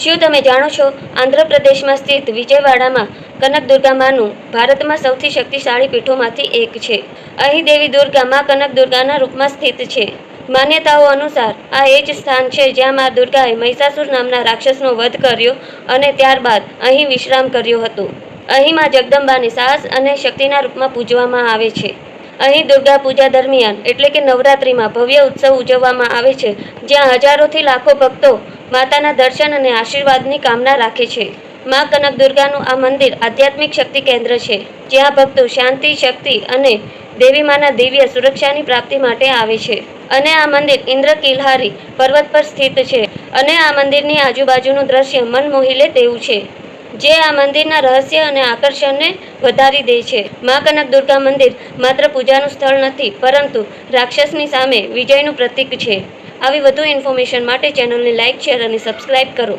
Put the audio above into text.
શું તમે જાણો છો, આંધ્રપ્રદેશમાં સ્થિત વિજયવાડામાં કનકદુર્ગા માનું ભારતમાં સૌથી શક્તિશાળી પીઠોમાંથી એક છે. અહીં દેવી દુર્ગા મા કનકદુર્ગાના રૂપમાં સ્થિત છે. માન્યતાઓ અનુસાર આ એ જ સ્થાન છે જ્યાં મા દુર્ગાએ મહિષાસુર નામના રાક્ષસનો વધ કર્યો અને ત્યારબાદ અહીં વિશ્રામ કર્યો હતો. અહીં મા જગદંબાને સાહસ અને શક્તિના રૂપમાં પૂજવામાં આવે છે. અહીં દુર્ગા પૂજા દરમિયાન એટલે કે નવરાત્રિમાં ભવ્ય ઉત્સવ ઉજવવામાં આવે છે, જ્યાં હજારોથી લાખો ભક્તો માતાના દર્શન અને આશીર્વાદની કામના રાખે છે. મા કનકદુર્ગાનું આ મંદિર આધ્યાત્મિક શક્તિ કેન્દ્ર છે, જ્યાં ભક્તો શાંતિ, શક્તિ અને દેવી માના દિવ્ય સુરક્ષાની પ્રાપ્તિ માટે આવે છે. અને આ મંદિર ઇન્દ્રકિલ્હારી પર્વત પર સ્થિત છે અને આ મંદિરની આજુબાજુનું દ્રશ્ય મન મોહી લે તેવું છે, જે આ મંદિરના રહસ્ય અને આકર્ષણને વધારી દે છે. મા કનકદુર્ગા મંદિર માત્ર પૂજાનું સ્થળ નથી, પરંતુ રાક્ષસની સામે વિજયનું પ્રતીક છે. આવી વધુ ઇન્ફોર્મેશન માટે ચેનલને લાઇક, શેર અને સબસ્ક્રાઇબ કરો.